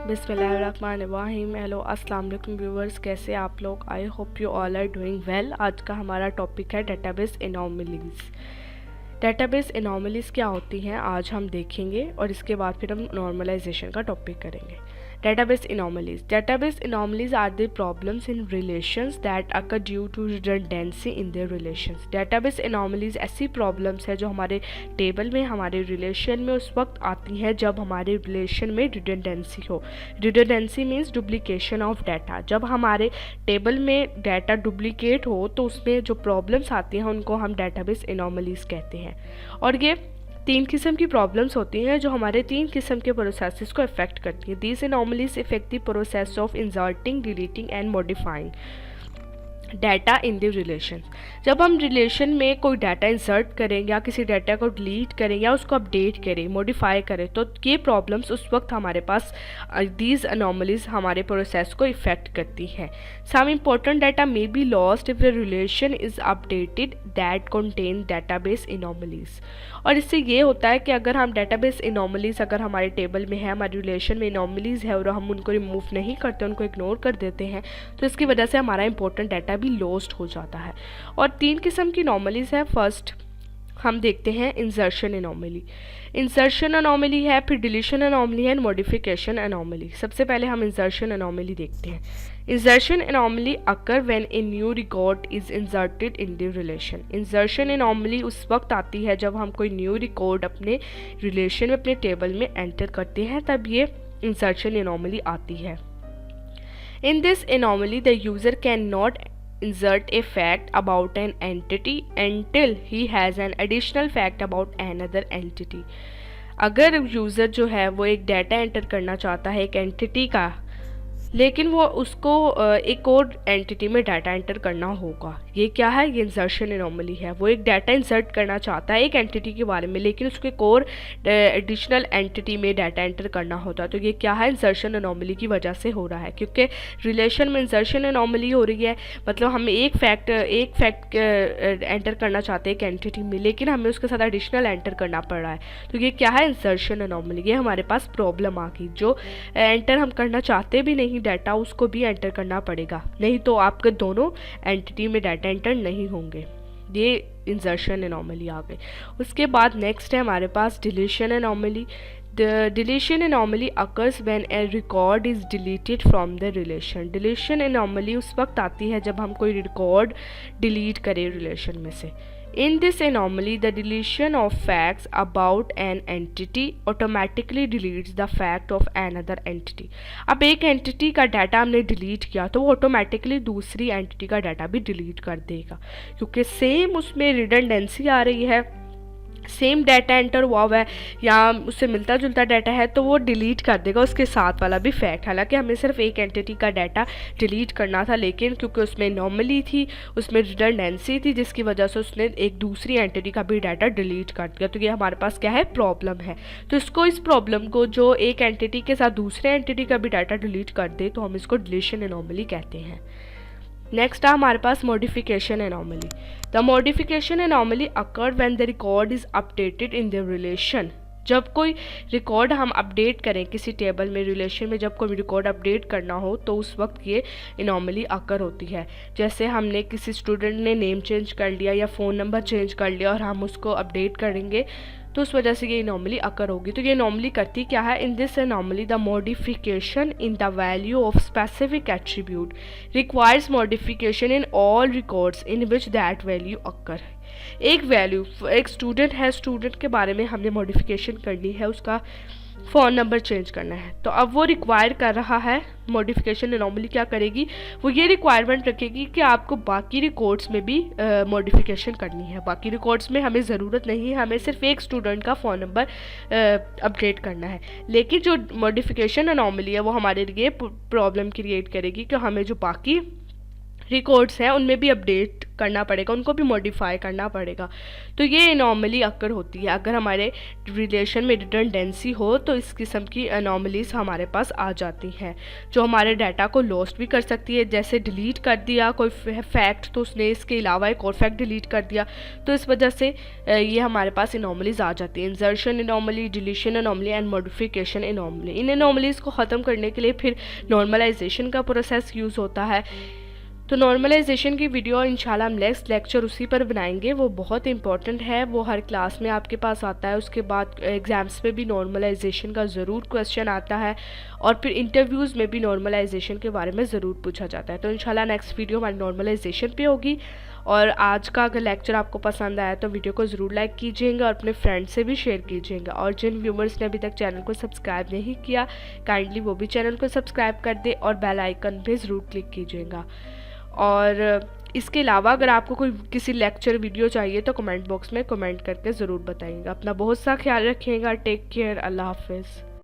बिस्मिल्लाहिर्रहमानिर्रहीम। हेलो अस्सलाम वालेकुम व्यूवर्स, कैसे आप लोग? I hope you all are doing well. आज का हमारा टॉपिक है डेटाबेस एनोमलीज। डेटाबेस एनोमलीज क्या होती हैं आज हम देखेंगे और इसके बाद फिर हम नॉर्मलाइजेशन का टॉपिक करेंगे। Database anomalies are the problems in relations that occur due to redundancy in their relations. Database anomalies ऐसी प्रॉब्लम्स है जो हमारे टेबल में, हमारे रिलेशन में उस वक्त आती हैं जब हमारे रिलेशन में रिडंडेंसी हो। Redundancy means duplication of data. जब हमारे टेबल में डाटा डुप्लीकेट हो तो उसमें जो प्रॉब्लम्स आती हैं उनको हम डेटाबेस एनोमलीज कहते हैं। और ये 3 किस्म की प्रॉब्लम्स होती हैं जो हमारे 3 किस्म के प्रोसेसेस को अफेक्ट करती हैं। These anomalies effect the process of inserting, deleting and modifying data in the relation. जब हम रिलेशन में कोई डाटा इंसर्ट करें या किसी डाटा को डिलीट करें या उसको अपडेट करें, मॉडिफाई करें, तो ये प्रॉब्लम्स उस वक्त हमारे पास दीज एनोमलीज हमारे प्रोसेस को इफेक्ट करती हैं। Some important data may be lost if the relation is updated that contain database anomalies. और इससे ये होता है कि अगर हम डेटाबेस एनोमलीज अगर हमारे टेबल में है, हमारे रिलेशन में एनोमलीज है और हम उनको रिमूव नहीं करते, उनको इग्नोर कर देते हैं, तो इसकी वजह से हमारा इंपॉर्टेंट डाटा भी लॉस्ट हो जाता है। और 3 किस्म की एनोमलीज है। फर्स्ट हम देखते हैं इंसर्शन एनोमली। इंसर्शन एनोमली है, फिर डिलीशन एनोमली है, मॉडिफिकेशन एनोमली। सबसे पहले हम इंसर्शन एनोमली देखते हैं। Insertion anomaly occur when a new record is inserted in the relation. Insertion anomaly उस वक्त आती है जब हम कोई न्यू रिकॉर्ड अपने रिलेशन में, अपने टेबल में एंटर करते हैं, तब ये इंसर्शन एनोमली आती है। In this anomaly the user can not insert a fact about an entity until he has an additional fact about another entity। अगर यूज़र जो है वो एक डाटा एंटर करना चाहता है एक एंटिटी का, लेकिन वो उसको एक और एंटिटी में डाटा एंटर करना होगा, ये क्या है? ये इंसर्शन एनोमली है। वो एक डाटा इंसर्ट करना चाहता है एक एंटिटी के बारे में, लेकिन उसको एक और एडिशनल एंटिटी में डाटा एंटर करना होता है, तो ये क्या है? इंसर्शन एनोमली की वजह से हो रहा है। क्योंकि रिलेशन में इंसर्शन एनोमली हो रही है, मतलब हम एक फैक्ट एंटर करना चाहते हैं एक एंटिटी में, लेकिन हमें उसके साथ एडिशनल एंटर करना पड़ रहा है, तो ये क्या है? Insertion anomaly. ये हमारे पास प्रॉब्लम आ गई। जो एंटर हम करना चाहते भी नहीं डाटा, उसको भी एंटर करना पड़ेगा, नहीं तो आपके दोनों एंटिटी में डाटा एंटर नहीं होंगे। ये इंसर्शन एनोमली आ गई। उसके बाद नेक्स्ट है हमारे पास deletion anomaly. The deletion anomaly occurs when a record is deleted from the relation। deletion anomaly उस वक्त आती है जब हम कोई रिकॉर्ड डिलीट करें रिलेशन में से। In this anomaly, the deletion of facts about an entity automatically deletes the fact of another entity। अब एक एंटिटी का डाटा हमने डिलीट किया तो वो ऑटोमेटिकली दूसरी एंटिटी का डाटा भी डिलीट कर देगा, क्योंकि सेम उसमें रिडंडेंसी आ रही है, सेम डाटा एंटर हुआ है या उससे मिलता जुलता डाटा है, तो वो डिलीट कर देगा उसके साथ वाला भी फैक्ट। हालांकि हमें सिर्फ एक एंटिटी का डाटा डिलीट करना था, लेकिन क्योंकि उसमें एनोमली थी, उसमें रिडंडेंसी थी, जिसकी वजह से उसने एक दूसरी एंटिटी का भी डाटा डिलीट कर दिया। तो ये हमारे पास क्या है? प्रॉब्लम है। तो इस प्रॉब्लम को जो एक एंटिटी के साथ दूसरे एंटिटी का भी डाटा डिलीट कर दे, तो हम इसको डिलीशन एनोमली कहते हैं। नेक्स्ट है हमारे पास modification anomaly. The modification anomaly occur when the record is updated in the relation. जब कोई रिकॉर्ड हम अपडेट करें किसी टेबल में, रिलेशन में जब कोई रिकॉर्ड अपडेट करना हो, तो उस वक्त ये एनोमली अकर होती है। जैसे हमने किसी स्टूडेंट ने नेम चेंज कर लिया या फ़ोन नंबर चेंज कर लिया और हम उसको अपडेट करेंगे, तो उस वजह से ये एनोमली अकर होगी। तो ये एनोमली करती क्या है? In this anomaly the modification in the value of specific attribute requires modification in all records in which that value occur. एक वैल्यू, एक स्टूडेंट है, स्टूडेंट के बारे में हमने मॉडिफिकेशन करनी है, उसका फ़ोन नंबर चेंज करना है, तो अब वो रिक्वायर कर रहा है। मॉडिफिकेशन एनोमली क्या करेगी? वो ये रिक्वायरमेंट रखेगी कि आपको बाकी रिकॉर्ड्स में भी मॉडिफिकेशन करनी है। बाकी रिकॉर्ड्स में हमें ज़रूरत नहीं है, हमें सिर्फ एक स्टूडेंट का फ़ोन नंबर अपडेट करना है। लेकिन जो मॉडिफिकेशन एनोमली है वो हमारे लिए प्रॉब्लम क्रिएट करेगी कि हमें जो बाकी रिकॉर्ड्स हैं उनमें भी अपडेट करना पड़ेगा, उनको भी मॉडिफाई करना पड़ेगा। तो ये एनॉमली अक्कर होती है। अगर हमारे रिलेशन में रिडंडेंसी हो तो इस किस्म की एनॉमलीज हमारे पास आ जाती हैं, जो हमारे डाटा को लॉस्ट भी कर सकती है। जैसे डिलीट कर दिया कोई फैक्ट तो उसने इसके अलावा एक और फैक्ट डिलीट कर दिया, तो इस वजह से ये हमारे पास एनॉमलीज आ जाती हैं। Insertion anomaly, deletion anomaly and modification anomaly. In anomalies को ख़त्म करने के लिए फिर नॉर्मलाइजेशन का प्रोसेस यूज़ होता है। तो नॉर्मलाइजेशन की वीडियो इंशाल्लाह हम नेक्स्ट लेक्चर उसी पर बनाएंगे, वो बहुत इंपॉर्टेंट है, वो हर क्लास में आपके पास आता है। उसके बाद एग्ज़ाम्स में भी नॉर्मलाइजेशन का ज़रूर क्वेश्चन आता है और फिर इंटरव्यूज़ में भी नॉर्मलाइजेशन के बारे में ज़रूर पूछा जाता है। तो इंशाल्लाह नेक्स्ट वीडियो हमारी नॉर्मलाइजेशन पे होगी। और आज का अगर लेक्चर आपको पसंद आया तो वीडियो को ज़रूर लाइक कीजिएगा और अपने फ्रेंड से भी शेयर कीजिएगा। और जिन व्यूअर्स ने अभी तक चैनल को सब्सक्राइब नहीं किया, काइंडली वो भी चैनल को सब्सक्राइब कर दे और बेल आइकन पे ज़रूर क्लिक कीजिएगा। और इसके अलावा अगर आपको कोई किसी लेक्चर वीडियो चाहिए तो कमेंट बॉक्स में कमेंट करके ज़रूर बताइएगा। अपना बहुत सा ख्याल रखिएगा। Take care. अल्लाह हाफिज़।